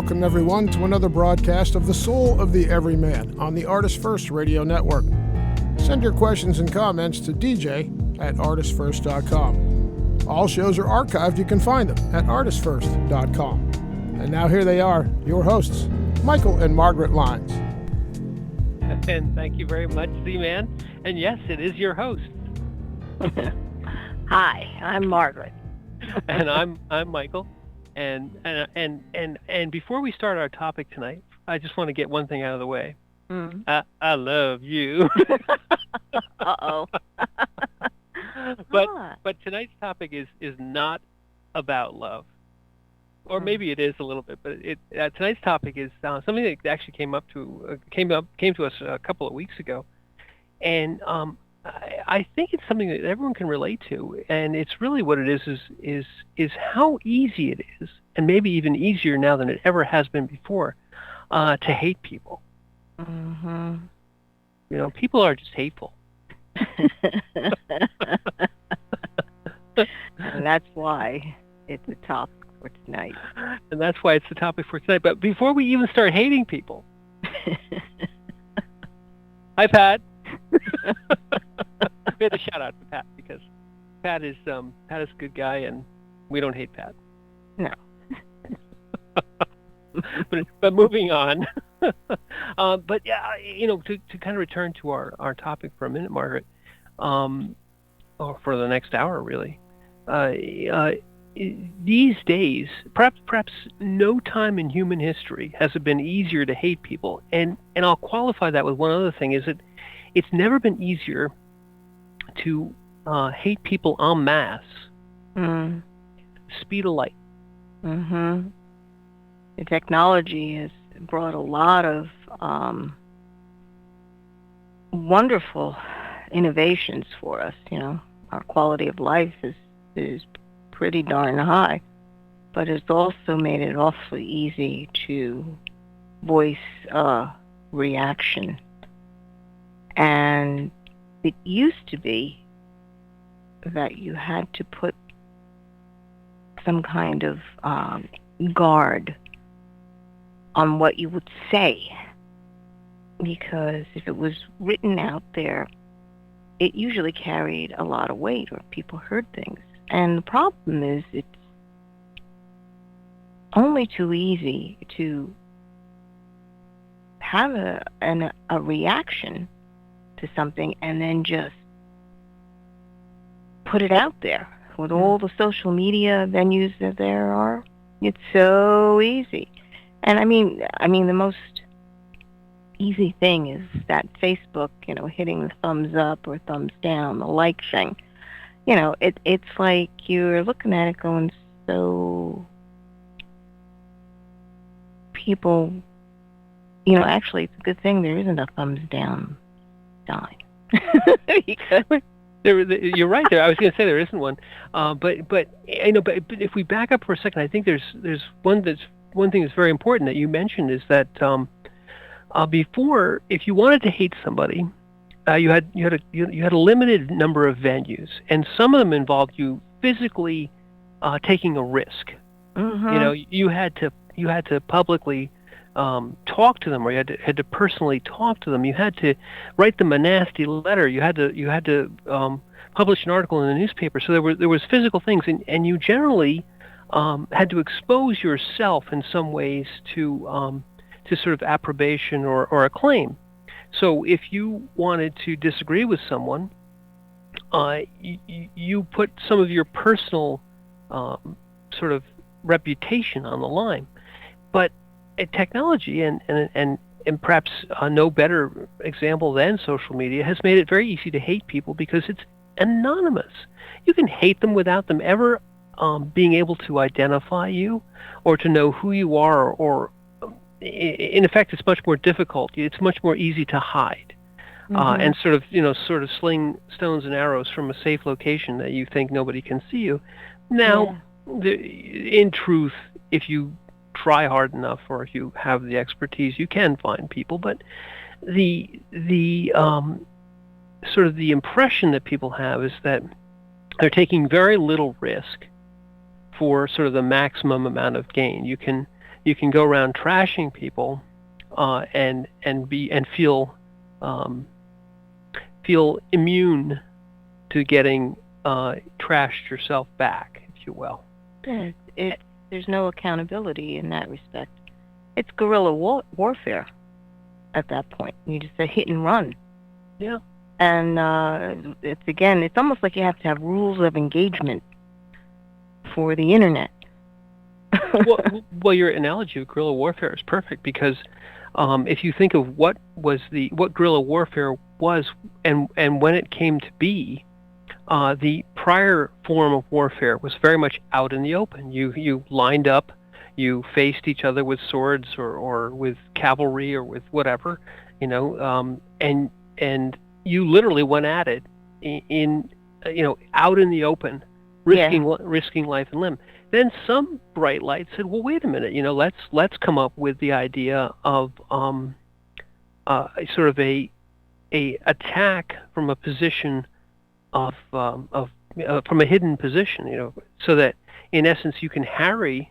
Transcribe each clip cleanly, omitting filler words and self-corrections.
Welcome, everyone, to another broadcast of The Soul of the Everyman on the ArtistFirst radio network. Send your questions and comments to dj@artistfirst.com. All shows are archived. You can find them at artistfirst.com. And now here they are, your hosts, Michael and Margaret Lyons. And thank you very much, Z-Man. And yes, it is your host. Hi, I'm Margaret. And I'm Michael. And before we start our topic tonight, I just want to get one thing out of the way. I love you. Uh-oh. But tonight's topic is not about love, or maybe it is a little bit. But tonight's topic is something that actually came to us a couple of weeks ago, and I think it's something that everyone can relate to, and it's really what it is how easy it is, and maybe even easier now than it ever has been before, to hate people. Mm-hmm. You know, people are just hateful. And that's why it's a topic for tonight. And that's why it's the topic for tonight. But before we even start hating people, hi, Pat. We had to shout out to Pat because Pat is a good guy, and we don't hate Pat. No. but moving on. But yeah, to kind of return to our topic for a minute, Margaret, or for the next hour, really. These days, perhaps no time in human history has it been easier to hate people, and I'll qualify that with one other thing: is that it's never been easier to hate people en masse. Speed of light. Mm-hmm. The technology has brought a lot of wonderful innovations for us. You know, our quality of life is pretty darn high, but it's also made it awfully easy to voice a reaction. And it used to be that you had to put some kind of guard on what you would say, because if it was written out there, it usually carried a lot of weight, or people heard things. And the problem is, it's only too easy to have a reaction to something and then just put it out there. With all the social media venues that there are, it's so easy. And I mean the most easy thing is that Facebook, hitting the thumbs up or thumbs down, the like thing. It's like you're looking at it going, so people, actually it's a good thing there isn't a thumbs down sign. Because you're right there. I was going to say there isn't one, but if we back up for a second, I think there's one thing that's very important that you mentioned is that before, if you wanted to hate somebody, you had a limited number of venues, and some of them involved you physically taking a risk. Mm-hmm. You had to publicly talk to them, or you had to personally talk to them. You had to write them a nasty letter. You had to publish an article in the newspaper. So there was physical things, and you generally had to expose yourself in some ways to sort of approbation or acclaim. So if you wanted to disagree with someone, you put some of your personal sort of reputation on the line. But technology and perhaps no better example than social media has made it very easy to hate people because it's anonymous. You can hate them without them ever being able to identify you or to know who you are, or in effect, it's much more difficult. It's much more easy to hide and sort of sling stones and arrows from a safe location that you think nobody can see you. Now, in truth, if you try hard enough, or if you have the expertise, you can find people. But the sort of the impression that people have is that they're taking very little risk for sort of the maximum amount of gain. You can you can go around trashing people and feel immune to getting trashed yourself back, if you will. Yeah, there's no accountability in that respect. It's guerrilla warfare at that point. You just a hit and run. Yeah. And it's almost like you have to have rules of engagement for the internet. well, your analogy of guerrilla warfare is perfect, because if you think of what guerrilla warfare was and when it came to be, the prior form of warfare was very much out in the open. You lined up, you faced each other with swords or with cavalry or with whatever, and you literally went at it in out in the open, risking life and limb. Then some bright light said, well, wait a minute, let's come up with the idea of sort of a attack from a position from a hidden position, so that in essence you can harry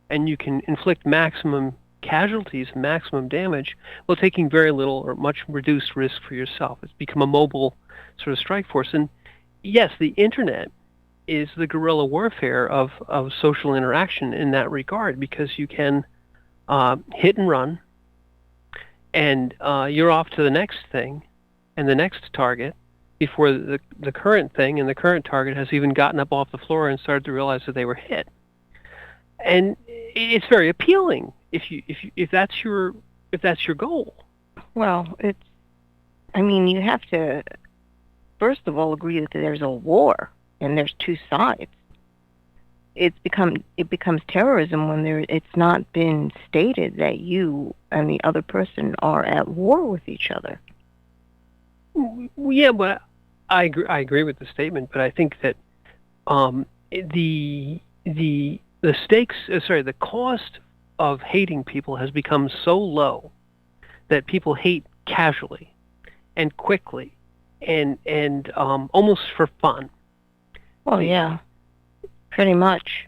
and you can inflict maximum casualties, maximum damage, while taking very little or much reduced risk for yourself. It's become a mobile sort of strike force. And yes, the internet is the guerrilla warfare of social interaction in that regard, because you can hit and run, and you're off to the next thing and the next target before the current thing and the current target has even gotten up off the floor and started to realize that they were hit. And it's very appealing if that's your goal. Well, you have to first of all agree that there's a war and there's two sides. It becomes terrorism when it's not been stated that you and the other person are at war with each other. Yeah, but I agree with the statement, but I think that the stakes, the cost of hating people has become so low that people hate casually and quickly and almost for fun. Well, yeah, pretty much.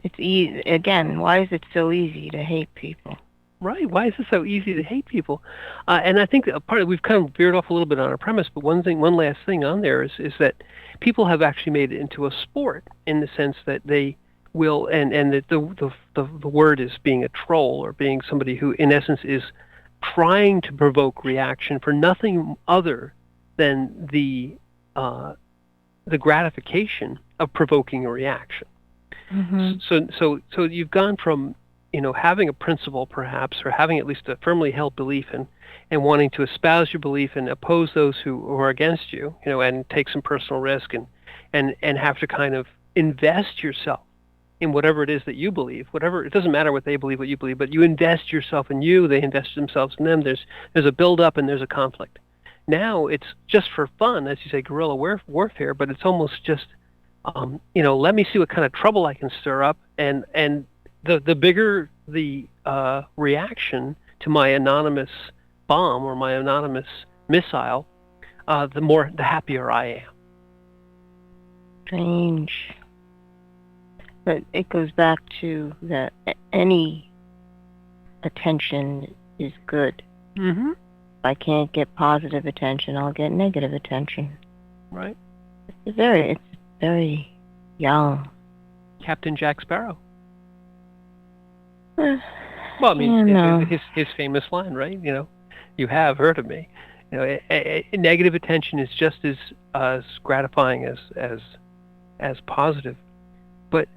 It's easy. Again, why is it so easy to hate people? Right. Why is it so easy to hate people? And I think that we've kind of veered off a little bit on our premise, but one last thing on there is that people have actually made it into a sport, in the sense that they will, and the word is being a troll, or being somebody who in essence is trying to provoke reaction for nothing other than the gratification of provoking a reaction. Mm-hmm. So you've gone from having a principle, perhaps, or having at least a firmly held belief and wanting to espouse your belief and oppose those who are against you, and take some personal risk and have to kind of invest yourself in whatever it is that you believe. Whatever, it doesn't matter what they believe, what you believe, but you invest yourself in you. They invest themselves in them. There's a build up and there's a conflict. Now it's just for fun, as you say, guerrilla warfare, but it's almost just let me see what kind of trouble I can stir up, and the bigger the reaction to my anonymous bomb or my anonymous missile, the happier I am. Strange. But it goes back to that any attention is good. Mm-hmm. If I can't get positive attention, I'll get negative attention. Right. It's very young. Captain Jack Sparrow. Well, I mean, his famous line, right? You have heard of me. Negative attention is just as gratifying as positive. But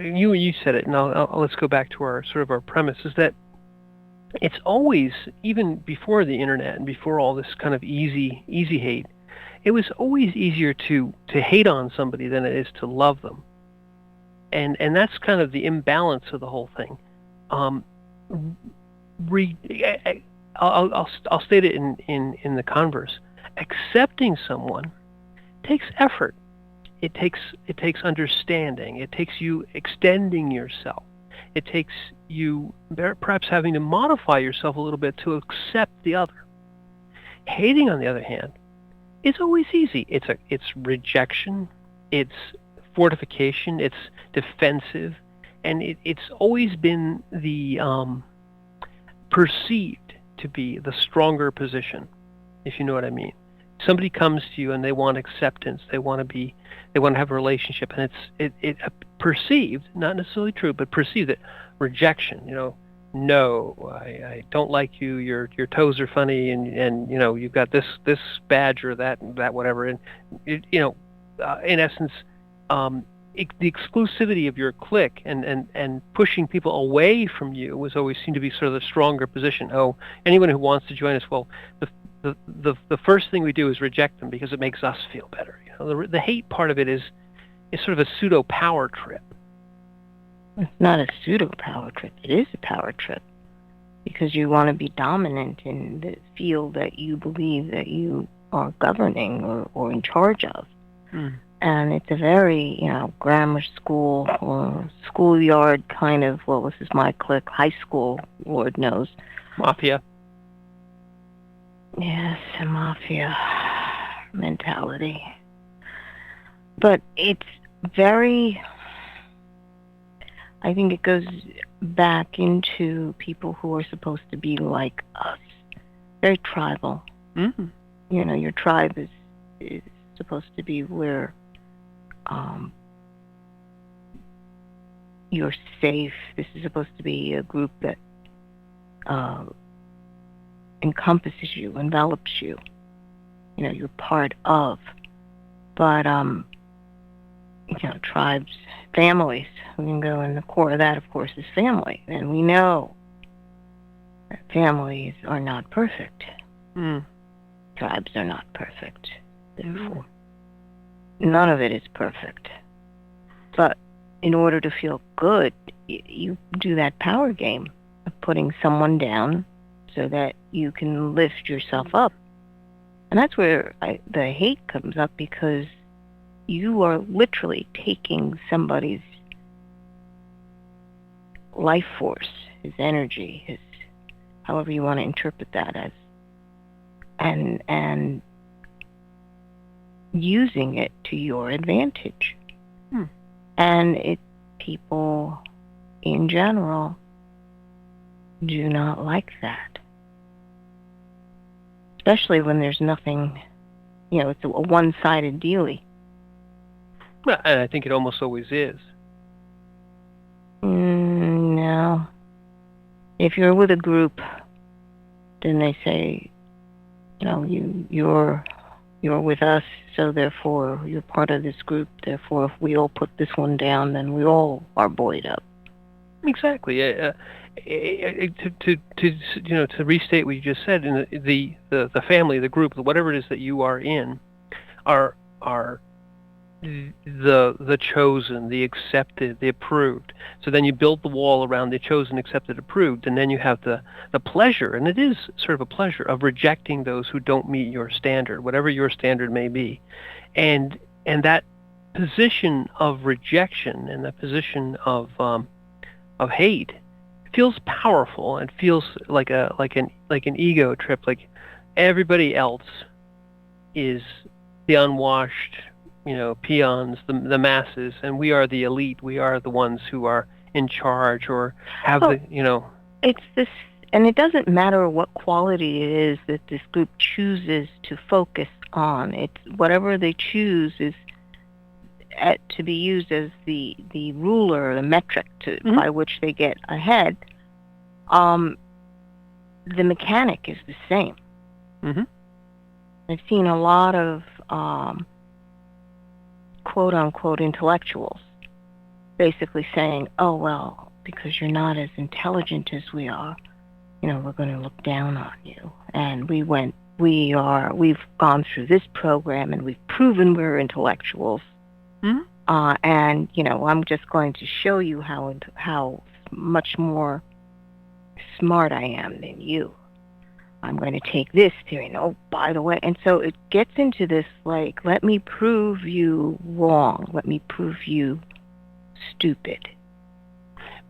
you said it, and let's go back to our premise, is that it's always, even before the internet and before all this kind of easy hate, it was always easier to hate on somebody than it is to love them. And that's kind of the imbalance of the whole thing. I'll state it in the converse. Accepting someone takes effort. It takes understanding. It takes you extending yourself. It takes you perhaps having to modify yourself a little bit to accept the other. Hating, on the other hand, is always easy. It's rejection. It's fortification. It's defensive. and it's always been the perceived to be the stronger position, if you know what I mean. Somebody comes to you and they want acceptance, they want to have a relationship, and it's perceived, not necessarily true, but perceived that rejection, no, I don't like you, your toes are funny, and you've got this badge or that whatever, and in essence, the exclusivity of your clique and pushing people away from you was always seemed to be sort of the stronger position. Oh, anyone who wants to join us, well, the first thing we do is reject them because it makes us feel better. The hate part of it is sort of a pseudo power trip. It's not a pseudo power trip. It is a power trip because you want to be dominant in the field that you believe that you are governing or in charge of. Mm. And it's a very, grammar school or schoolyard kind of, well, this is my clique, high school, Lord knows. Mafia. Yes, a mafia mentality. But it's very, I think it goes back into people who are supposed to be like us. Very tribal. Mm-hmm. Your tribe is supposed to be where you're safe. This is supposed to be a group that encompasses you, envelops you. You're part of. But tribes, families. We can go in the core of that, of course, is family, and we know that families are not perfect. Mm. Tribes are not perfect. Therefore, none of it is perfect. But in order to feel good, you do that power game of putting someone down so that you can lift yourself up. And that's where the hate comes up, because you are literally taking somebody's life force, his energy, his however you want to interpret that as, and using it to your advantage. And people in general do not like that. Especially when there's nothing, it's a one-sided dealie. Well, and I think it almost always is. No. If you're with a group, then they say, you're with us, so therefore you're part of this group. Therefore, if we all put this one down, then we all are buoyed up. Exactly. To restate what you just said, in the family, the group, whatever it is that you are in, are the chosen, the accepted, the approved. So then you build the wall around the chosen, accepted, approved, and then you have the pleasure, and it is sort of a pleasure, of rejecting those who don't meet your standard, whatever your standard may be. And that position of rejection and that position of hate feels powerful and feels like an ego trip. Like everybody else is the unwashed, peons, the masses, and we are the elite. We are the ones who are in charge or have It's this, and it doesn't matter what quality it is that this group chooses to focus on. It's whatever they choose is to be used as the ruler, the metric by which they get ahead. The mechanic is the same. Mm-hmm. I've seen a lot of quote-unquote intellectuals basically saying, oh, well, because you're not as intelligent as we are, we're going to look down on you. And we've gone through this program and we've proven we're intellectuals. Mm-hmm. And, I'm just going to show you how much more smart I am than you. I'm going to take this theory, and oh, by the way, and so it gets into this, like, let me prove you wrong. Let me prove you stupid.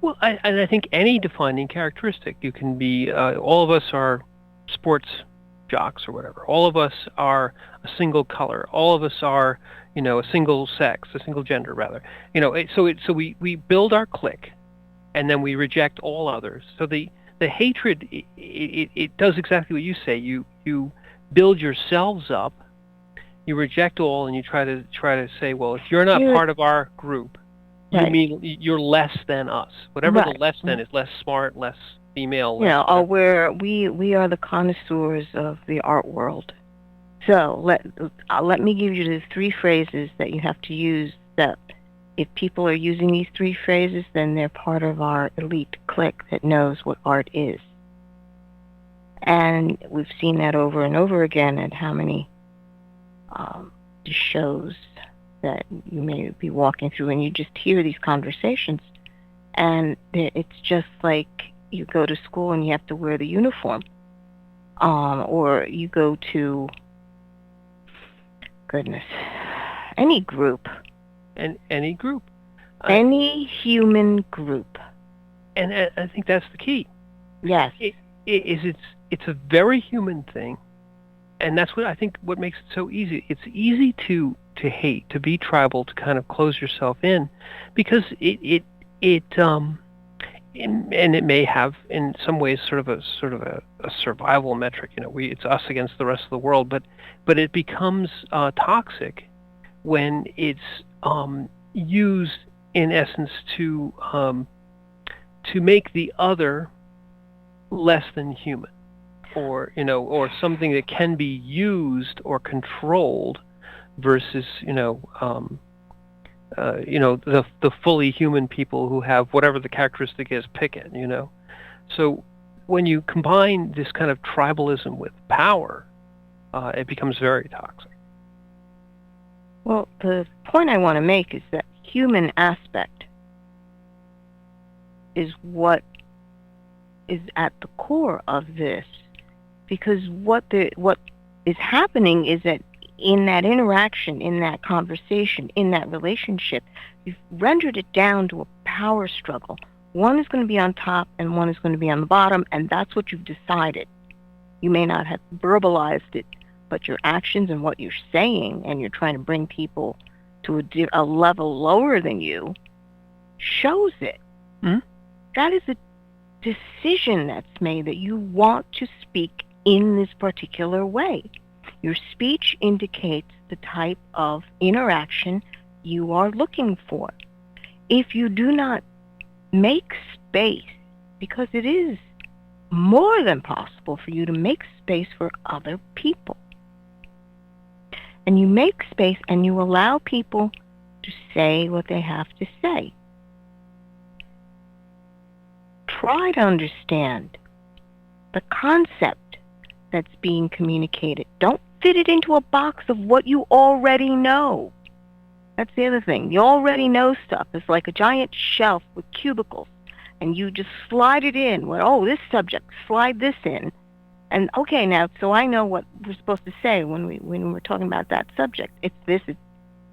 Well, I think any defining characteristic, you can be, all of us are sports jocks or whatever. All of us are a single color. All of us are, a single sex, a single gender rather. So we build our clique, and then we reject all others. So the hatred, it does exactly what you say. You build yourselves up, you reject all, and you try to say, well, if you're not part of our group, you Right. mean you're less than us. Whatever the Right. less than is, less smart, less female, You less know, whatever. we are the connoisseurs of the art world. So let me give you the three phrases that you have to use. That if people are using these three phrases, then they're part of our elite clique that knows what art is. And we've seen that over and over again at how many shows that you may be walking through, and you just hear these conversations, and it's just like you go to school and you have to wear the uniform, or you go to, goodness, any group, And any group, any human group. and I think that's the key. Yes. It's a very human thing, and that's what I think what makes it so easy. It's easy to hate, to be tribal, to kind of close yourself in, because it and it may have in some ways sort of a survival metric. It's us against the rest of the world, but it becomes toxic when it's used in essence to make the other less than human, or something that can be used or controlled, versus the fully human people who have whatever the characteristic is, pick it. So when you combine this kind of tribalism with power, it becomes very toxic. Well, the point I want to make is that human aspect is what is at the core of this, because what is happening is that in that interaction, in that conversation, in that relationship, you've rendered it down to a power struggle. One is going to be on top and one is going to be on the bottom, and that's what you've decided. You may not have verbalized it, but your actions and what you're saying, and you're trying to bring people to a level lower than you, shows it. Mm-hmm. That is a decision that's made, that you want to speak in this particular way. Your speech indicates the type of interaction you are looking for. If you do not make space, because it is more than possible for you to make space for other people, and you make space and you allow people to say what they have to say, try to understand the concept that's being communicated. Don't fit it into a box of what you already know. That's the other thing. You already know stuff. It's like a giant shelf with cubicles, and you just slide it in. Well, this subject, slide this in. And okay, now, so I know what we're supposed to say when we're talking about that subject. It's this. It's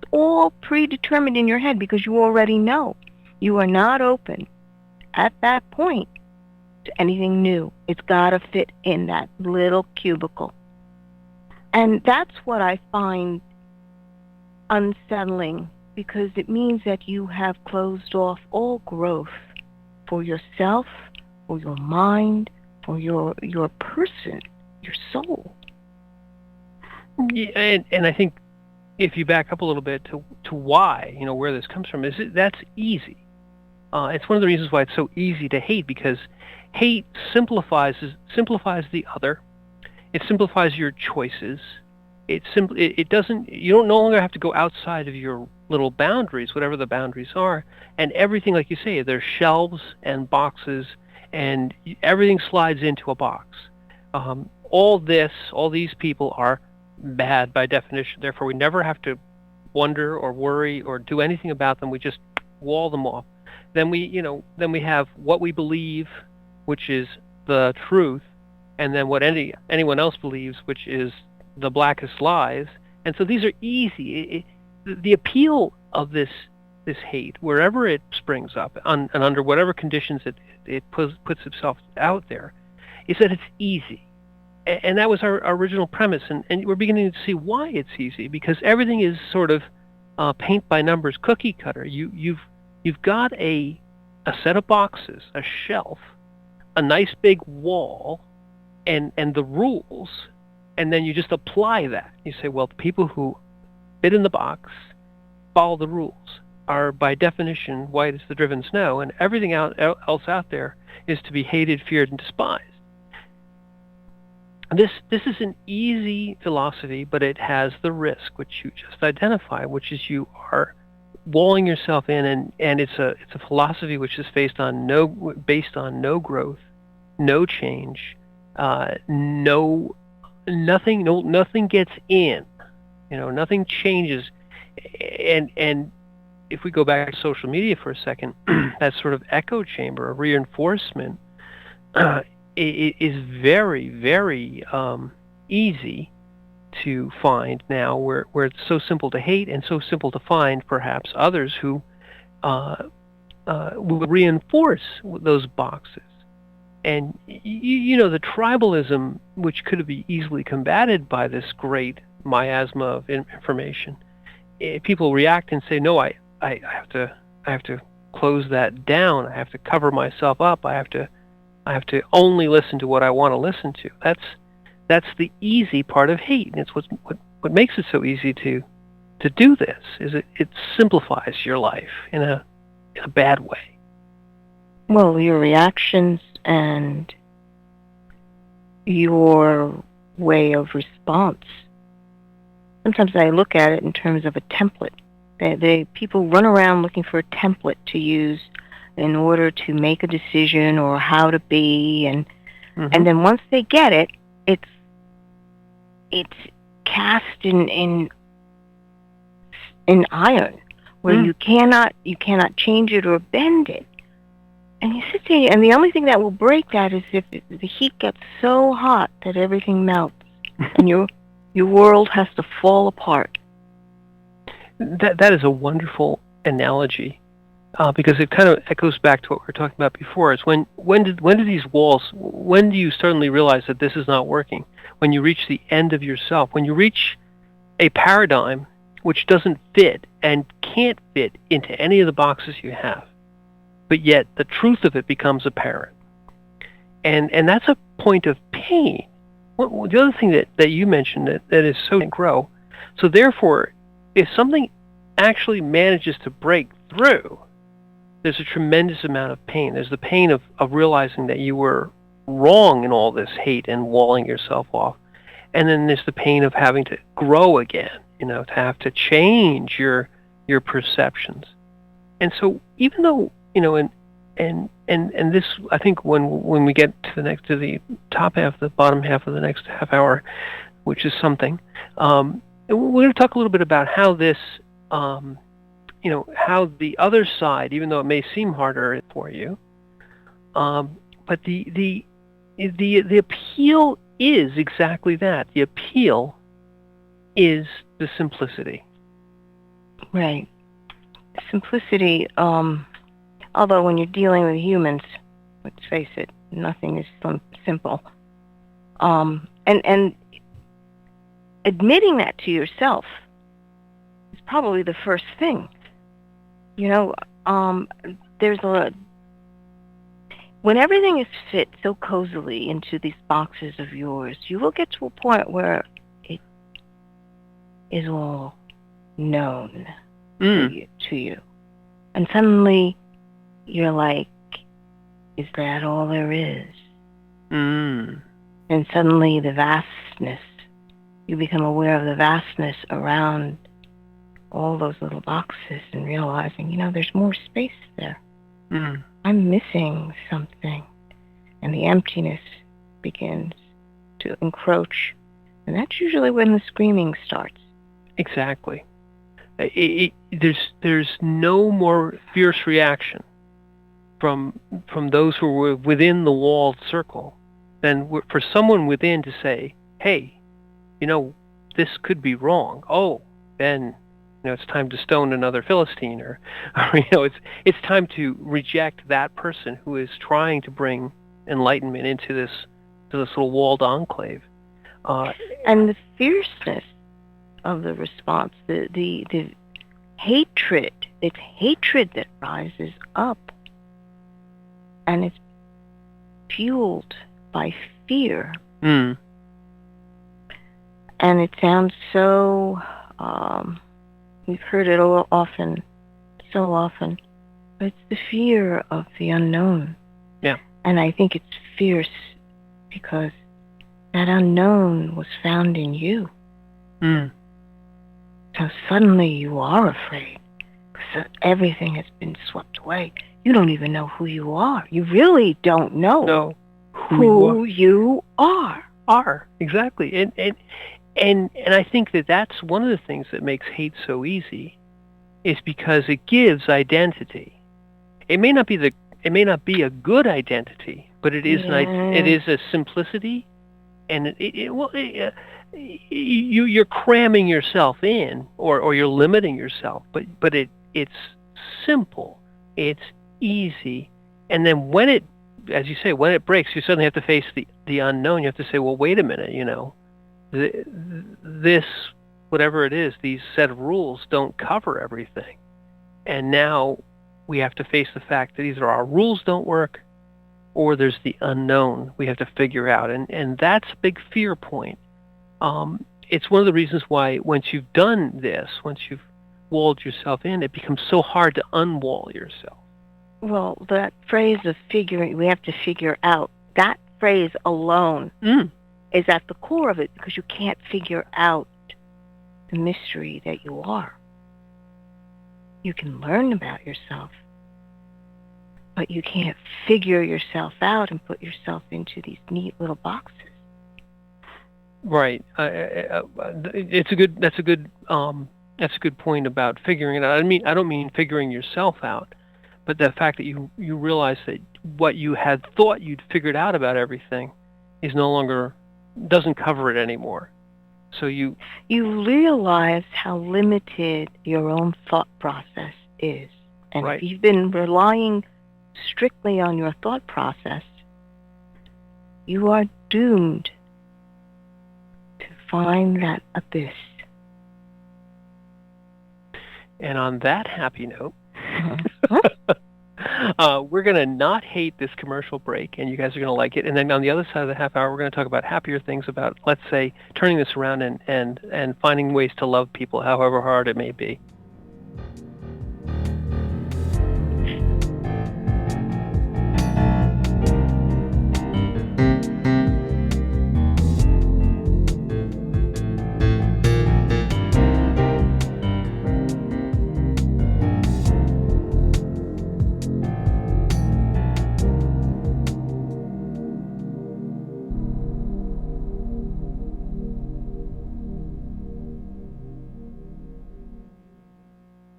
all predetermined in your head because you already know. You are not open at that point to anything new. It's got to fit in that little cubicle. And that's what I find unsettling, because it means that you have closed off all growth for yourself, for your mind, for your person, your soul. Yeah, and I think if you back up a little bit to why, where this comes from, that's easy. It's one of the reasons why it's so easy to hate, because hate simplifies the other. It simplifies your choices. It doesn't. You don't no longer have to go outside of your little boundaries, whatever the boundaries are, and everything, like you say, there's shelves and boxes, and everything slides into a box. All these people are bad by definition. Therefore, we never have to wonder or worry or do anything about them. We just wall them off. Then we have what we believe, which is the truth, and then what anyone else believes, which is the blackest lies. And so these are easy. The appeal of this hate, wherever it springs up, and under whatever conditions it puts itself out there, is that it's easy. And that was our original premise, and we're beginning to see why it's easy, because everything is sort of paint by numbers, cookie cutter. You've got a a set of boxes, a shelf, a nice big wall, and the rules, and then you just apply that. You say, well, the people who fit in the box follow the rules, are by definition white as the driven snow, and everything else out there is to be hated, feared, and despised. This is an easy philosophy, but it has the risk, which you just identify, which is you are walling yourself in, and it's a philosophy which is based on no growth, no change, nothing gets in, nothing changes, and if we go back to social media for a second, that sort of echo chamber of reinforcement it is very, very easy to find now, where it's so simple to hate and so simple to find perhaps others who will reinforce those boxes. And the tribalism, which could be easily combated by this great miasma of information, people react and say, no, I have to close that down. I have to cover myself up. I have to only listen to what I want to listen to. That's the easy part of hate, and it's what makes it so easy to do this. Is it simplifies your life in a bad way. Well, your reactions and your way of response. Sometimes I look at it in terms of a template. People run around looking for a template to use in order to make a decision or how to be, and then once they get it, it's cast in iron, where you cannot change it or bend it. And you sit there, and the only thing that will break that is if the heat gets so hot that everything melts, and your world has to fall apart. That is a wonderful analogy. Because it kind of echoes back to what we were talking about before. Is when do these walls? When do you suddenly realize that this is not working? When you reach the end of yourself. When you reach a paradigm which doesn't fit and can't fit into any of the boxes you have, but yet the truth of it becomes apparent, and that's a point of pain. The other thing that you mentioned that is so grow. So therefore, if something actually manages to break through, there's a tremendous amount of pain. There's the pain of realizing that you were wrong in all this hate and walling yourself off. And then there's the pain of having to grow again, to have to change your perceptions. And so even though, and this, I think when we get to the top half, the bottom half of the next half hour, which is something, we're going to talk a little bit about how this, how the other side, even though it may seem harder for you, but the appeal is exactly that. The appeal is the simplicity. Right. Simplicity, although when you're dealing with humans, let's face it, nothing is simple. And admitting that to yourself is probably the first thing. When everything is fit so cozily into these boxes of yours, you will get to a point where it is all known to you. And suddenly you're like, is that all there is? And suddenly the vastness, you become aware of the vastness around all those little boxes and realizing, there's more space there. I'm missing something. And the emptiness begins to encroach. And that's usually when the screaming starts. Exactly. There's no more fierce reaction from those who were within the walled circle than for someone within to say, hey, this could be wrong. Oh, then it's time to stone another Philistine, or it's time to reject that person who is trying to bring enlightenment into this little walled enclave. And the fierceness of the response, the hatred, it's hatred that rises up and it's fueled by fear. Mm. And it sounds so, we've heard it so often, but it's the fear of the unknown. Yeah. And I think it's fierce because that unknown was found in you. Mm. So suddenly you are afraid because everything has been swept away. You don't even know who you are. You really don't know who you are. Exactly. And I think that's one of the things that makes hate so easy, is because it gives identity. It may not be a good identity, but it is it is a simplicity, and you're cramming yourself in, or you're limiting yourself, but it's simple, it's easy, and then when it, as you say, when it breaks, you suddenly have to face the unknown. You have to say, well, wait a minute, this, whatever it is, these set of rules don't cover everything. And now we have to face the fact that either our rules don't work or there's the unknown we have to figure out. And that's a big fear point. It's one of the reasons why once you've done this, once you've walled yourself in, it becomes so hard to unwall yourself. Well, that phrase of we have to figure out, that phrase alone is at the core of it, because you can't figure out the mystery that you are. You can learn about yourself, but you can't figure yourself out and put yourself into these neat little boxes. Right. That's a good point about figuring it out. I don't mean figuring yourself out, but the fact that you realize that what you had thought you'd figured out about everything is no longer, doesn't cover it anymore. So you realize how limited your own thought process is. And right. If you've been relying strictly on your thought process, you are doomed to find that abyss. And on that happy note, we're going to not hate this commercial break, and you guys are going to like it. And then on the other side of the half hour, we're going to talk about happier things, about, let's say, turning this around and finding ways to love people, however hard it may be.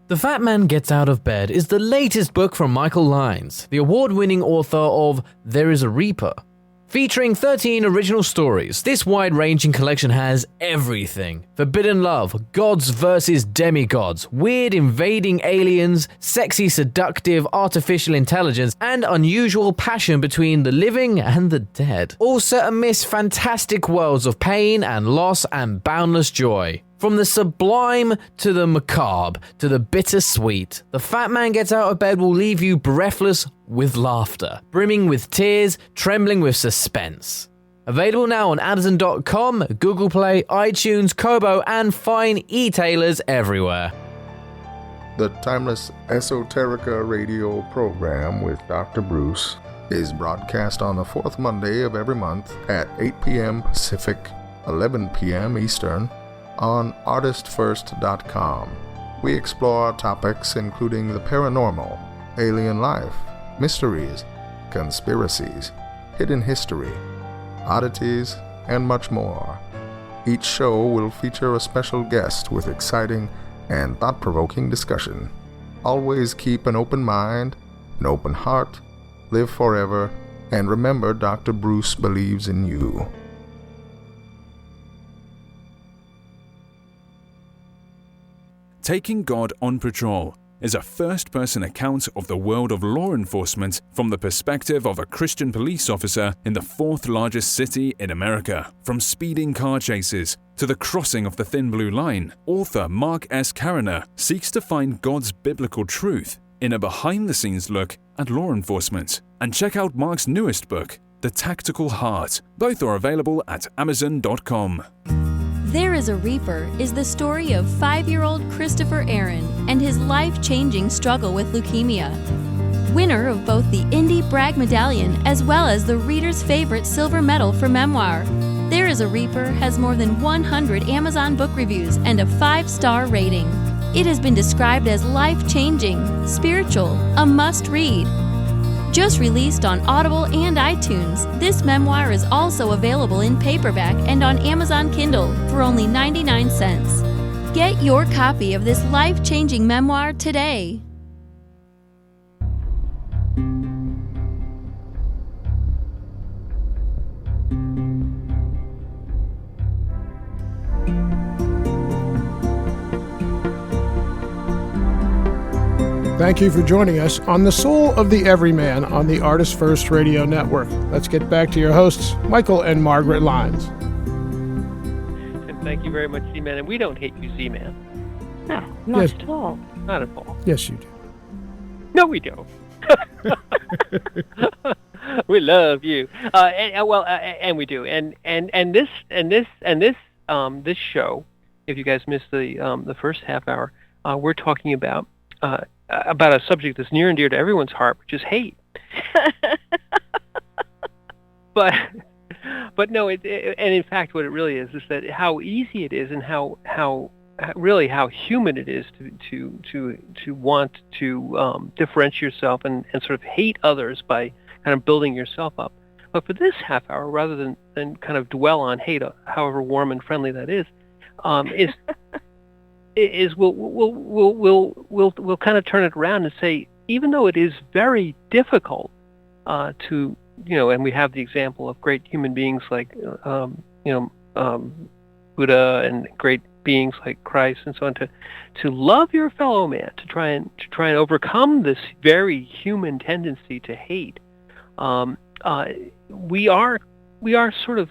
The Fat Man Gets Out of Bed is the latest book from Michael Lyons, the award-winning author of There is a Reaper. Featuring 13 original stories, this wide-ranging collection has everything. Forbidden love, gods versus demigods, weird invading aliens, sexy seductive artificial intelligence, and unusual passion between the living and the dead. All set amidst fantastic worlds of pain and loss and boundless joy. From the sublime to the macabre to the bittersweet, The Fat Man Gets Out of Bed will leave you breathless with laughter, brimming with tears, trembling with suspense. Available now on Amazon.com, Google Play, iTunes, Kobo, and fine e-tailers everywhere. The Timeless Esoterica radio program with Dr. Bruce is broadcast on the fourth Monday of every month at 8 p.m. Pacific, 11 p.m. Eastern, on ArtistFirst.com. We explore topics including the paranormal, alien life, mysteries, conspiracies, hidden history, oddities, and much more. Each show will feature a special guest with exciting and thought-provoking discussion. Always keep an open mind, an open heart, live forever, and remember Dr. Bruce believes in you. Taking God on Patrol is a first-person account of the world of law enforcement from the perspective of a Christian police officer in the fourth largest city in America. From speeding car chases to the crossing of the thin blue line, author Mark S. Cariner seeks to find God's biblical truth in a behind-the-scenes look and law enforcement. And check out Mark's newest book, The Tactical Heart. Both are available at Amazon.com. There is a Reaper is the story of 5-year-old Christopher Aaron and his life-changing struggle with leukemia. Winner of both the Indy Bragg Medallion as well as the reader's favorite silver medal for memoir, There is a Reaper has more than 100 Amazon book reviews and a 5-star rating. It has been described as life-changing, spiritual, a must-read. Just released on Audible and iTunes, this memoir is also available in paperback and on Amazon Kindle for only 99 cents. Get your copy of this life-changing memoir today. Thank you for joining us on The Soul of the Everyman on the ArtistFirst Radio Network. Let's get back to your hosts, Michael and Margaret Lyons. And thank you very much, Z-Man. And we don't hate you, Z-Man. No, not Yes. at all. Not at all. Yes, you do. No, we don't. We love you. And we do. And this show, if you guys missed the first half hour, we're talking about a subject that's near and dear to everyone's heart, which is hate. but no, and in fact, what it really is that how easy it is, and how human it is to want to differentiate yourself and sort of hate others by kind of building yourself up. But for this half hour, rather than kind of dwell on hate, however warm and friendly that is we'll kind of turn it around and say, even though it is very difficult to, and we have the example of great human beings like Buddha and great beings like Christ and so on, to love your fellow man, to try and overcome this very human tendency to hate. We are sort of,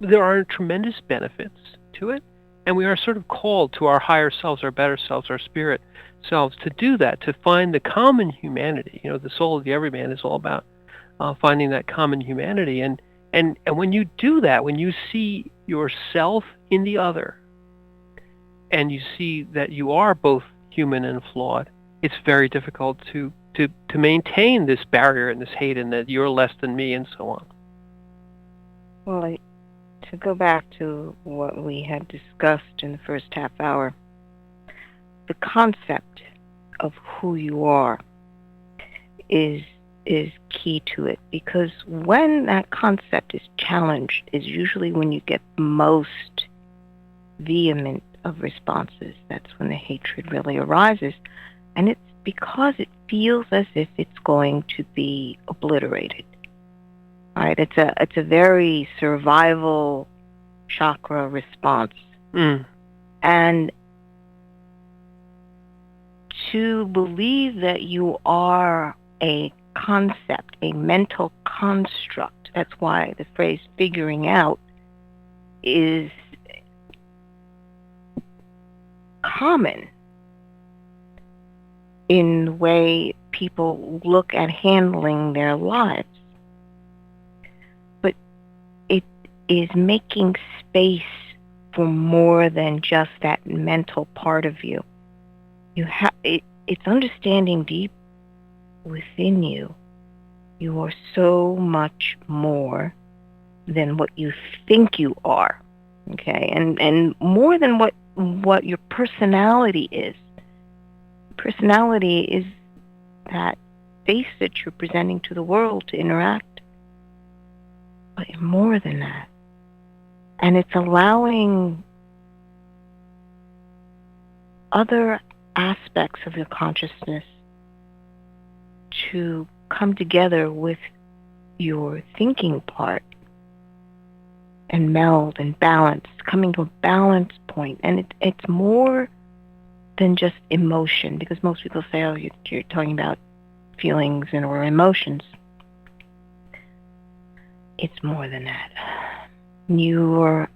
there are tremendous benefits to it. And we are sort of called to our higher selves, our better selves, our spirit selves, to do that, to find the common humanity. The soul of the everyman is all about finding that common humanity. And when you do that, when you see yourself in the other, and you see that you are both human and flawed, it's very difficult to maintain this barrier and this hate, and that you're less than me, and so on. Well, to go back to what we had discussed in the first half hour, the concept of who you are is key to it, because when that concept is challenged is usually when you get most vehement of responses. That's when the hatred really arises, and it's because it feels as if it's going to be obliterated. All right, it's a very survival chakra response. And to believe that you are a concept, a mental construct, that's why the phrase figuring out is common in the way people look at handling their lives. Is making space for more than just that mental part of you. It's understanding deep within you. You are so much more than what you think you are. Okay, and more than what your personality is. Personality is that face that you're presenting to the world to interact. But you're more than that. And it's allowing other aspects of your consciousness to come together with your thinking part and meld and balance, coming to a balance point. And it's more than just emotion, because most people say, oh, you're talking about feelings or emotions. It's more than that. Your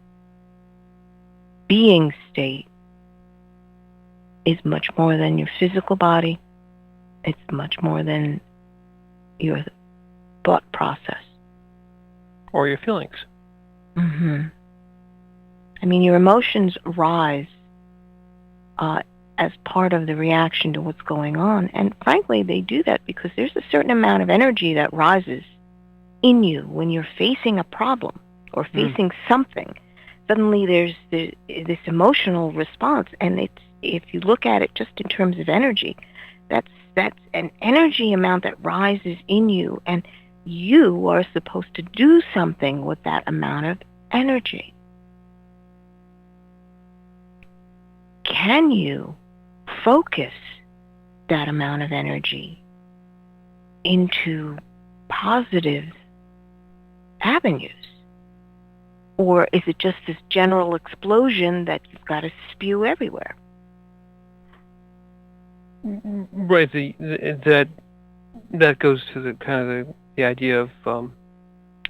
being state is much more than your physical body. It's much more than your thought process. Or your feelings. I mean, your emotions rise as part of the reaction to what's going on. And frankly, they do that because there's a certain amount of energy that rises in you when you're facing a problem or facing something. Suddenly there's this emotional response. And if you look at it just in terms of energy, that's an energy amount that rises in you. And you are supposed to do something with that amount of energy. Can you focus that amount of energy into positive avenues? Or is it just this general explosion that you've got to spew everywhere? Right. That goes to the kind of the idea of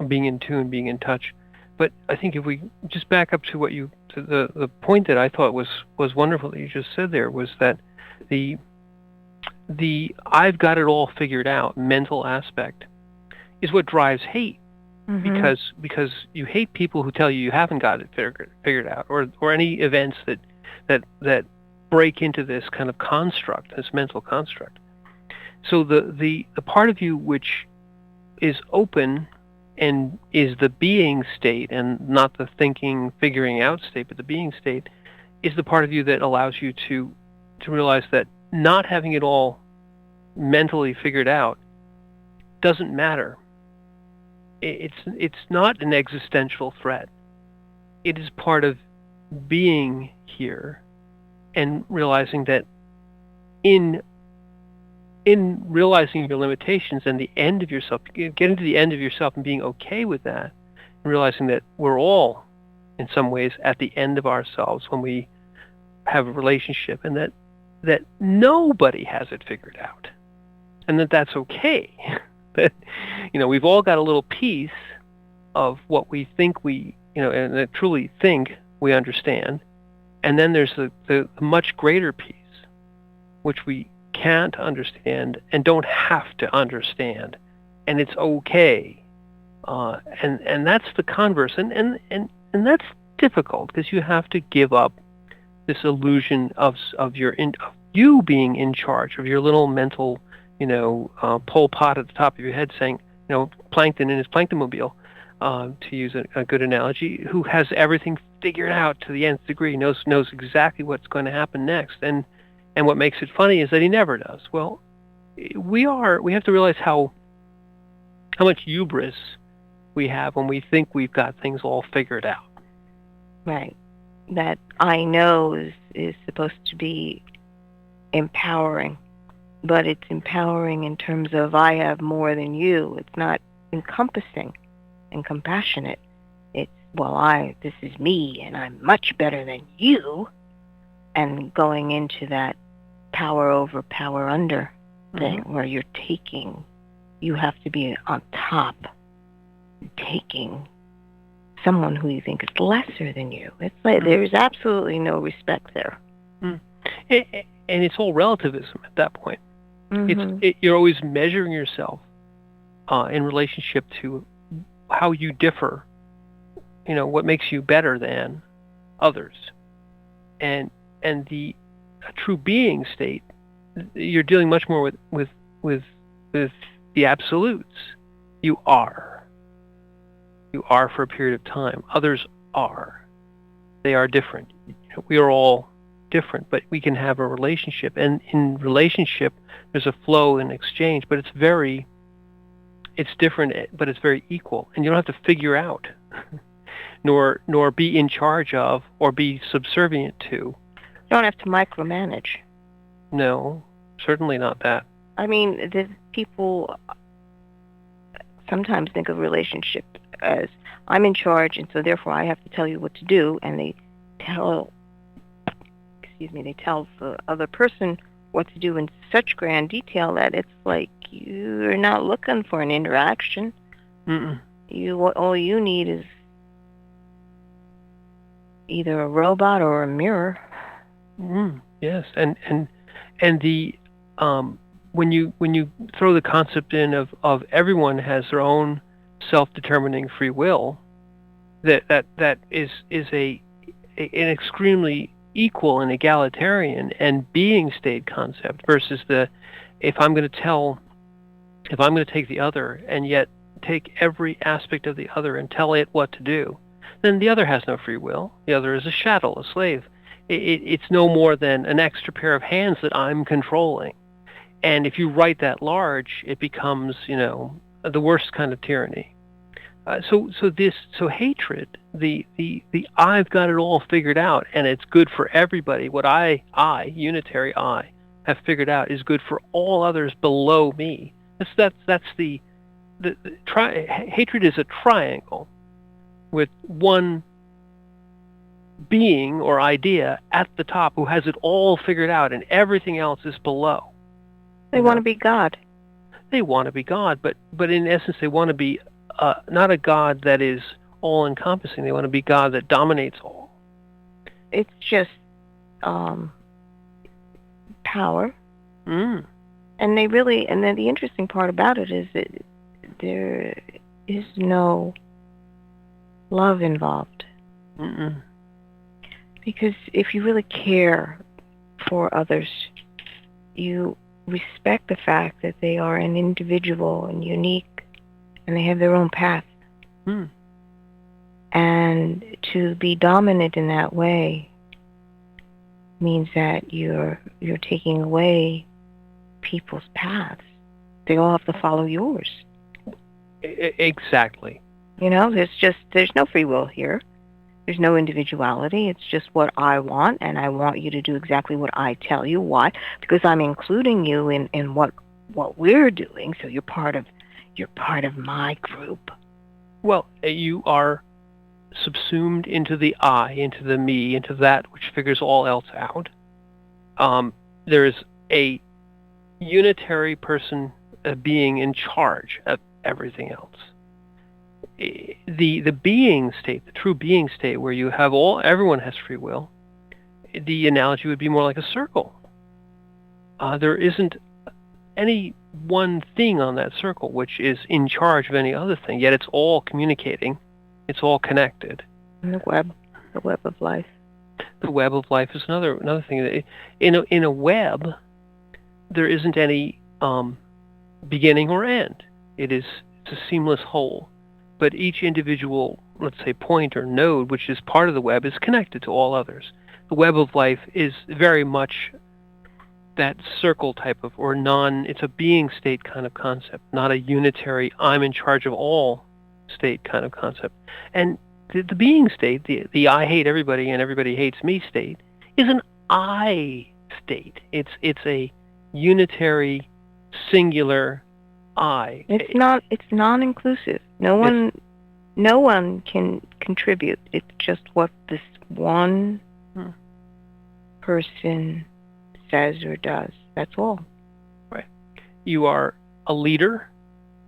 being in tune, being in touch. But I think if we just back up to the point that I thought was wonderful that you just said there was that the I've got it all figured out mental aspect is what drives hate. Because you hate people who tell you haven't got it figured out, or any events that break into this kind of construct, this mental construct. So the part of you which is open and is the being state and not the thinking, figuring out state, but the being state is the part of you that allows you to realize that not having it all mentally figured out doesn't matter. It's not an existential threat. It is part of being here and realizing that in realizing your limitations and the end of yourself, getting to the end of yourself and being okay with that, and realizing that we're all, in some ways, at the end of ourselves when we have a relationship, and that nobody has it figured out, and that's okay. That we've all got a little piece of what we think and truly think we understand, and then there's the much greater piece, which we can't understand and don't have to understand, and it's okay, and that's the converse, and that's difficult because you have to give up this illusion of you being in charge of your little mental Pol Pot at the top of your head saying Plankton in his Planktonmobile, to use a good analogy, who has everything figured out to the nth degree, knows exactly what's going to happen next, and what makes it funny is that he never does. Well, we have to realize how much hubris we have when we think we've got things all figured out. Right. That I know is supposed to be empowering, but it's empowering in terms of I have more than you. It's not encompassing and compassionate. It's, this is me and I'm much better than you, and going into that power over, power under thing where you have to be on top, taking someone who you think is lesser than you. It's like there's absolutely no respect there. And it's all relativism at that point. You're always measuring yourself in relationship to how you differ, what makes you better than others. And the true being state, you're dealing much more with the absolutes. You are for a period of time. Others are. They are different. We are all different, but we can have a relationship. And in relationship, there's a flow and exchange, but it's different, but it's very equal. And you don't have to figure out, nor be in charge of, or be subservient to. You don't have to micromanage. No, certainly not that. I mean, the people sometimes think of relationship as I'm in charge, and so therefore I have to tell you what to do, and they tell the other person what to do in such grand detail that it's like you're not looking for an interaction. All you need is either a robot or a mirror. Yes, and the when you throw the concept in of everyone has their own self-determining free will, that is an extremely equal and egalitarian and being state concept versus if I'm going to take the other and yet take every aspect of the other and tell it what to do, then the other has no free will. The other is a chattel, a slave. It's no more than an extra pair of hands that I'm controlling. And if you write that large, it becomes, the worst kind of tyranny. So hatred, the I've got it all figured out and it's good for everybody. What I, unitary I, have figured out is good for all others below me. That's the hatred is a triangle with one being or idea at the top who has it all figured out and everything else is below. They want to be God. They want to be God, but in essence they want to be not a God that is all-encompassing. They want to be God that dominates all. It's just power. Mm. And then the interesting part about it is that there is no love involved. Mm-mm. Because if you really care for others, you respect the fact that they are an individual and unique and they have their own path. Mm. And to be dominant in that way means that you're taking away people's paths. They all have to follow yours. Exactly. There's no free will here. There's no individuality. It's just what I want, and I want you to do exactly what I tell you. Why? Because I'm including you in what we're doing, so you're part of my group. Well, you are subsumed into the I, into the me, into that which figures all else out. There is a unitary person, a being in charge of everything else. The being state, the true being state, where you have everyone has free will, the analogy would be more like a circle. There isn't any one thing on that circle which is in charge of any other thing, yet it's all communicating, it's all connected. And the web of life. The web of life is another thing. In a web, there isn't any beginning or end. It's a seamless whole. But each individual, let's say, point or node, which is part of the web, is connected to all others. The web of life is very much that circle type of, it's a being state kind of concept, not a unitary, I'm in charge of all state kind of concept. And the being state, the I hate everybody and everybody hates me state, is an I state. It's a unitary, singular I. It's non-inclusive. No one can contribute. It's just what this one person says or does. That's all. Right. You are a leader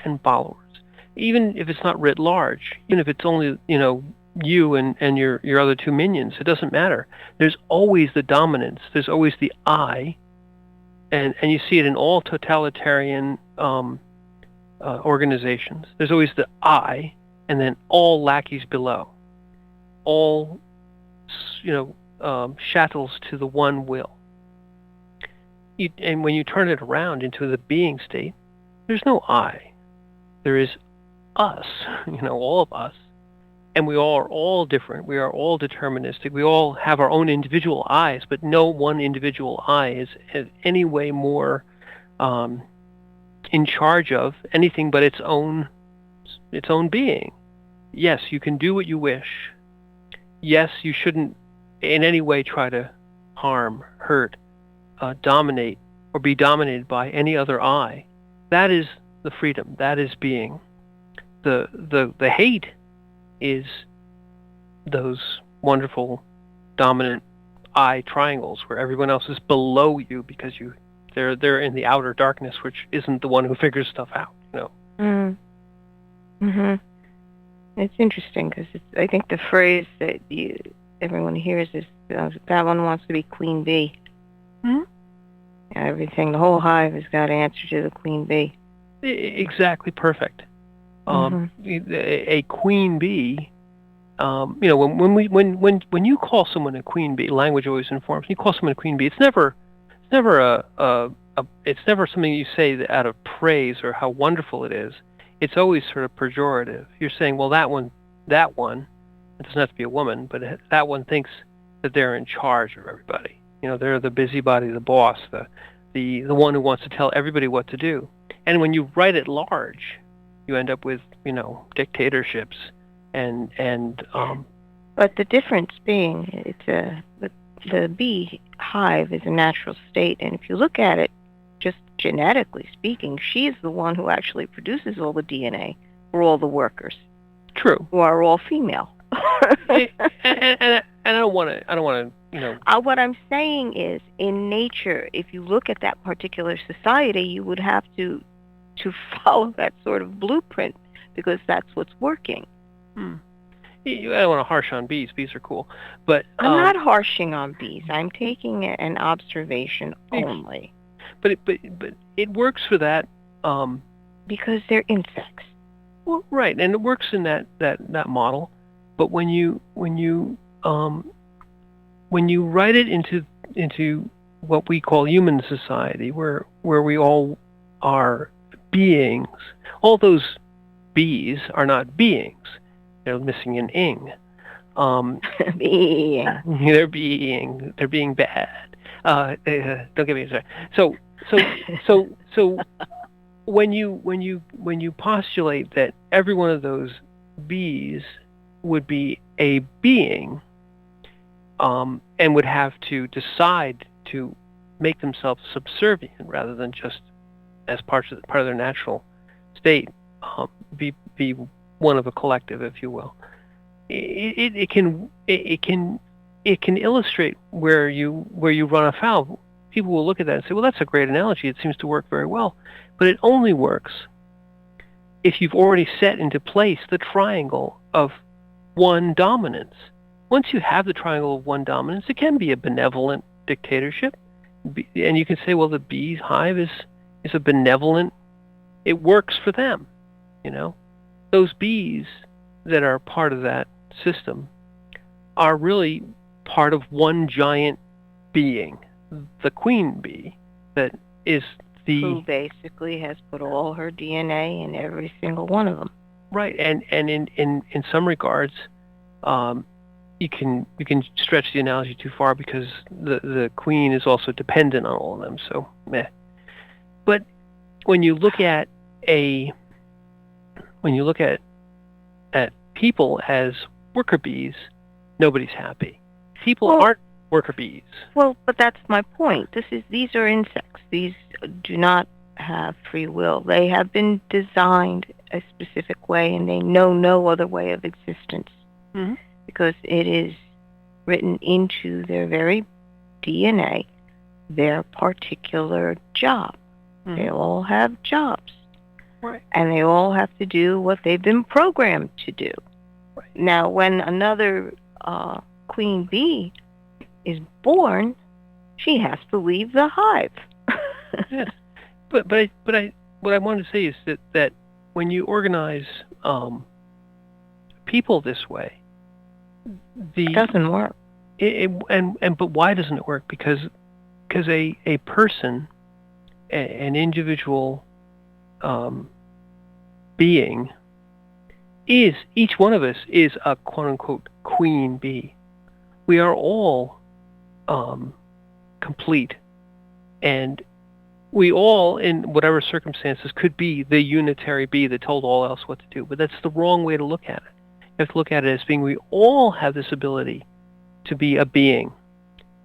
and followers. Even if it's not writ large, even if it's only, you and your other two minions, it doesn't matter. There's always the dominance. There's always the I, and you see it in all totalitarian organizations. There's always the I, and then all lackeys below. All, chattels to the one will. And when you turn it around into the being state, there's no I. There is us, all of us. And we are all different. We are all deterministic. We all have our own individual I's, but no one individual I is in any way more in charge of anything but its own being. Yes, you can do what you wish. Yes, you shouldn't in any way try to harm, hurt, dominate, or be dominated by any other I. That is the freedom. That is being. The hate is those wonderful dominant I triangles where everyone else is below you because they're in the outer darkness, which isn't the one who figures stuff out. It's interesting because I think the phrase that everyone hears is that one wants to be Queen Bee. Everything, the whole hive has got to answer to the queen bee. Exactly, perfect. Mm-hmm. A queen bee. When you call someone a queen bee, language always informs. You call someone a queen bee. It's never it's never something you say out of praise or how wonderful it is. It's always sort of pejorative. You're saying, well, that one, it doesn't have to be a woman, but that one thinks that they're in charge of everybody. They're the busybody, the boss, the one who wants to tell everybody what to do. And when you write it large, you end up with, dictatorships and But the difference being, the bee hive is a natural state, and if you look at it, just genetically speaking, she is the one who actually produces all the DNA for all the workers. True. Who are all female. and I don't want to. What I'm saying is, in nature, if you look at that particular society, you would have to follow that sort of blueprint because that's what's working. I don't want to harsh on bees. Bees are cool, but I'm not harshing on bees. I'm taking an observation only. But it works for that. Because they're insects. Well, right, and it works in that model. But when you write it into what we call human society, where we all are beings, all those bees are not beings. They're missing an ing. Being. They're being bad. Don't get me started. So when you postulate that every one of those bees would be a being, and would have to decide to make themselves subservient rather than just as part of their natural state, be one of a collective, if you will. It can illustrate where you run afoul. People will look at that and say, well, that's a great analogy. It seems to work very well. But it only works if you've already set into place the triangle of one dominance. Once you have the triangle of one dominance, it can be a benevolent dictatorship. And you can say, well, the bee hive is a benevolent, it works for them. Those bees that are part of that system are really part of one giant being, the queen bee, that is who basically has put all her DNA in every single one of them. Right, and in some regards, you can stretch the analogy too far because the queen is also dependent on all of them. So meh. But when you look at people as worker bees, nobody's happy. People aren't worker bees. Well, but that's my point. These are insects. These do not have free will. They have been designed a specific way, and they know no other way of existence. Mm-hmm. Because it is written into their very DNA, their particular job. Mm-hmm. They all have jobs. Right. And they all have to do what they've been programmed to do. Right. Now, when another queen bee is born, she has to leave the hive. Yes. But what I wanted to say is that when you organize people this way, it doesn't work. But why doesn't it work? Because a person, an individual being, each one of us is a quote unquote queen bee. We are all complete, and we all, in whatever circumstances, could be the unitary bee that told all else what to do. But that's the wrong way to look at it. You have to look at it as being we all have this ability to be a being.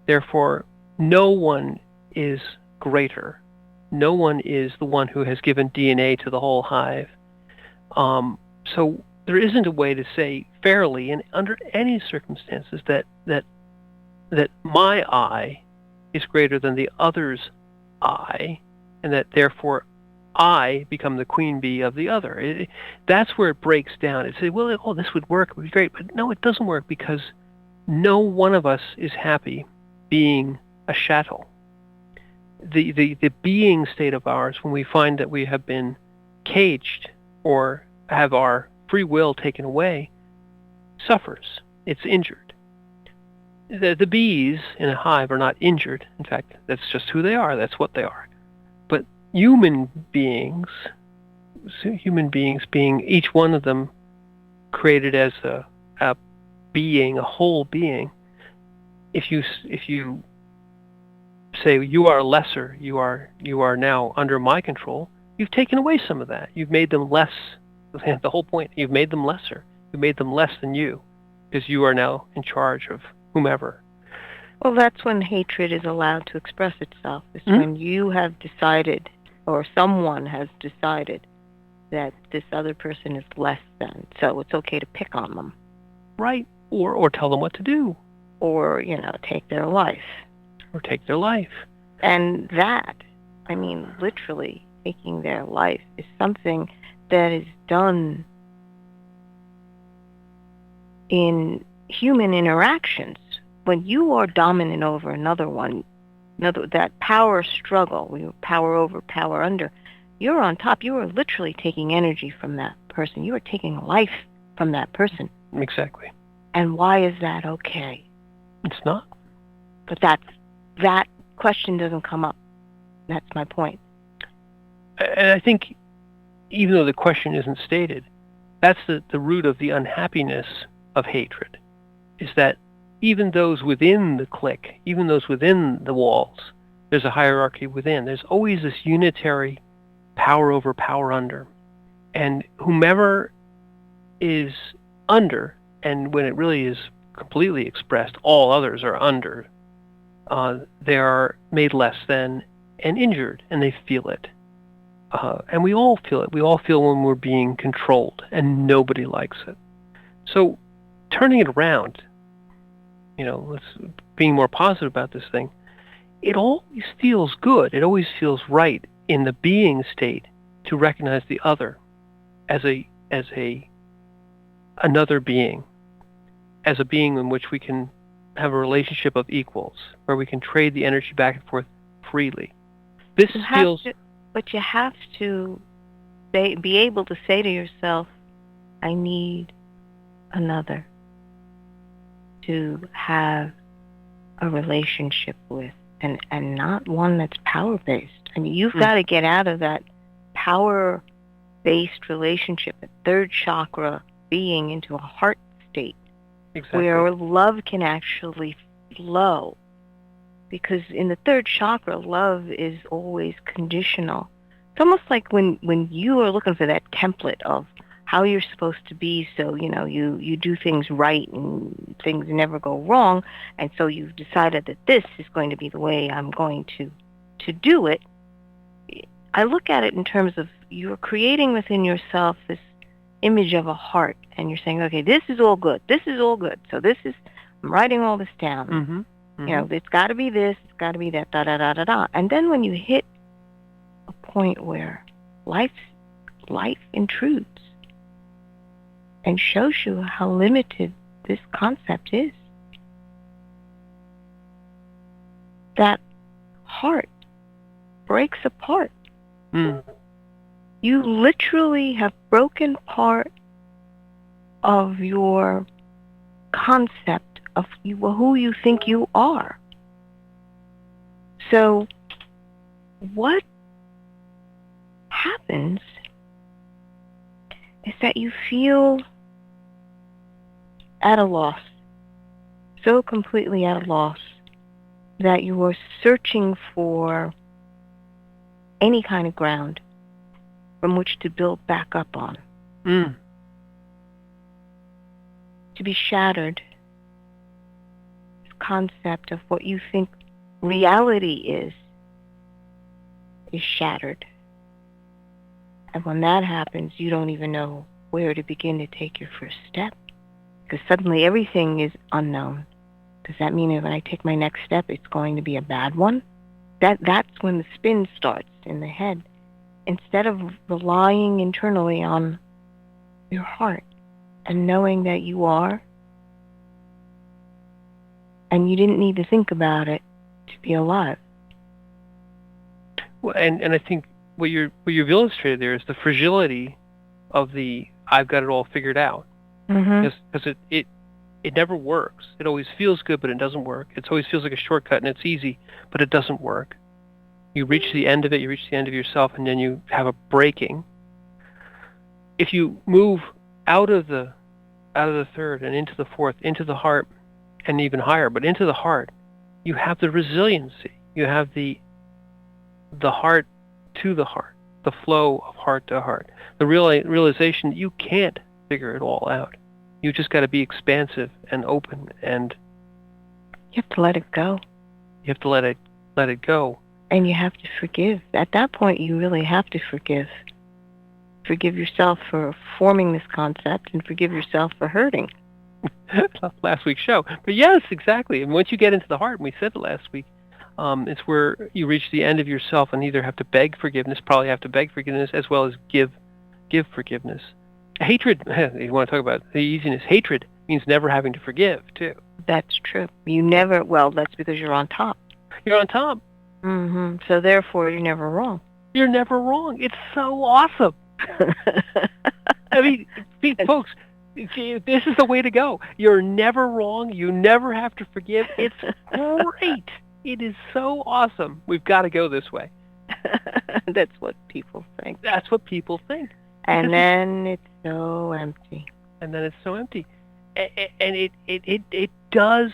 Therefore, no one is greater. No one is the one who has given DNA to the whole hive. So there isn't a way to say fairly, and under any circumstances, that my I is greater than the other's I, and that therefore I become the queen bee of the other. That's where it breaks down. It says, well, this would work, it would be great, but no, it doesn't work because no one of us is happy being a chattel. the being state of ours, when we find that we have been caged or have our free will taken away, suffers. It's injured. The bees in a hive are not injured. In fact, that's just who they are. That's what they are. But human beings being each one of them created as a being, a whole being. If you say you are lesser, you are now under my control, you've taken away some of that. You've made them less. The whole point, you've made them lesser. You've made them less than you, because you are now in charge of whomever. Well, that's when hatred is allowed to express itself. It's when you have decided, or someone has decided, that this other person is less than, so it's okay to pick on them. Right. Or tell them what to do. Or, take their life. And that, literally taking their life is something that is done in human interactions. When you are dominant over another one, that power struggle, power over, power under, you're on top. You are literally taking energy from that person. You are taking life from that person. Exactly. And why is that okay? It's not. But that question doesn't come up. That's my point. And I think, even though the question isn't stated, that's the root of the unhappiness of hatred, is that even those within the clique, even those within the walls, there's a hierarchy within. There's always this unitary power over, power under. And whomever is under, and when it really is completely expressed, all others are under, they are made less than and injured, and they feel it. And we all feel it. We all feel when we're being controlled, and nobody likes it. So turning it around, being more positive about this thing, it always feels good. It always feels right in the being state to recognize the other as another being, as a being in which we can have a relationship of equals, where we can trade the energy back and forth freely. But you have to be able to say to yourself, I need another to have a relationship with, and not one that's power-based. You've got to get out of that power-based relationship, a third chakra being, into a heart state. Exactly. Where love can actually flow. Because in the third chakra, love is always conditional. It's almost like when you are looking for that template of how you're supposed to be, so you do things right and things never go wrong, and so you've decided that this is going to be the way I'm going to do it. I look at it in terms of you're creating within yourself this image of a heart, and you're saying, okay, this is all good. This is all good. So I'm writing all this down. Mm-hmm. It's got to be this, it's got to be that, da da da da da. And then when you hit a point where life intrudes and shows you how limited this concept is, that heart breaks apart. You literally have broken part of your concept of who you think you are. So what happens is that you feel at a loss, so completely at a loss, that you are searching for any kind of ground from which to build back up on. To be shattered, this concept of what you think reality is shattered. And when that happens, you don't even know where to begin to take your first step, because suddenly everything is unknown. Does that mean if I take my next step, it's going to be a bad one? That's when the spin starts in the head. Instead of relying internally on your heart and knowing that you are, and you didn't need to think about it to be alive. Well, and I think what you've illustrated there is the fragility of the I've got it all figured out. Because it never works. It always feels good, but it doesn't work. It always feels like a shortcut and it's easy, but it doesn't work. You reach the end of it, you reach the end of yourself, and then you have a breaking. If you move out of the third and into the fourth, into the heart, and even higher, but into the heart, you have the resiliency. You have the heart to the heart, the flow of heart to heart, the realization that you can't figure it all out. You just got to be expansive and open, and you have to let it go. You have to let it go. And you have to forgive. At that point, you really have to forgive. Forgive yourself for forming this concept, and forgive yourself for hurting. Last week's show. But yes, exactly. And once you get into the heart, and we said it last week, it's where you reach the end of yourself and either have to beg forgiveness, probably have to beg forgiveness, as well as give forgiveness. Hatred, you want to talk about the easiness, hatred means never having to forgive, too. That's true. You never, well, that's because you're on top. You're on top. So therefore, you're never wrong. You're never wrong. It's so awesome. I mean, folks, this is the way to go. You're never wrong. You never have to forgive. It's great. It is so awesome. We've got to go this way. That's what people think. That's what people think. And then it's so empty. And then it's so empty. And it does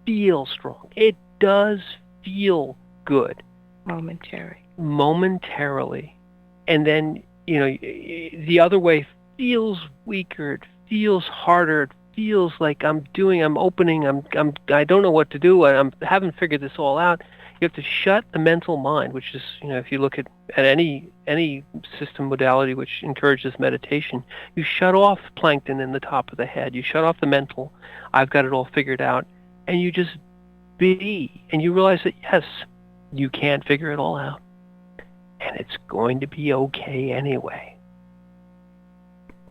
feel strong. It does feel good. Momentarily. And then, the other way feels weaker. It feels harder. It feels like I'm opening. I don't know what to do. I haven't figured this all out. You have to shut the mental mind, which is, if you look at any system modality which encourages meditation, you shut off plankton in the top of the head. You shut off the mental, I've got it all figured out, and you just be. And you realize that, yes, you can't figure it all out. And it's going to be okay anyway.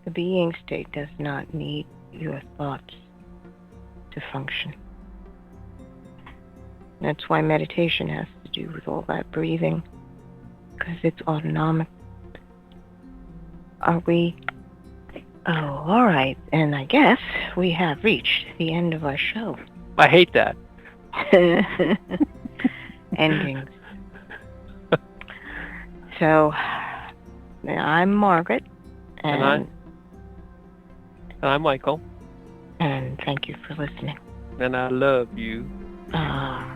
The being state does not need your thoughts to function. That's why meditation has to do with all that breathing, because it's autonomic. Are we? Oh, all right. And I guess we have reached the end of our show. I hate that. Endings. So, I'm Margaret. And I'm Michael. And thank you for listening. And I love you. Ah.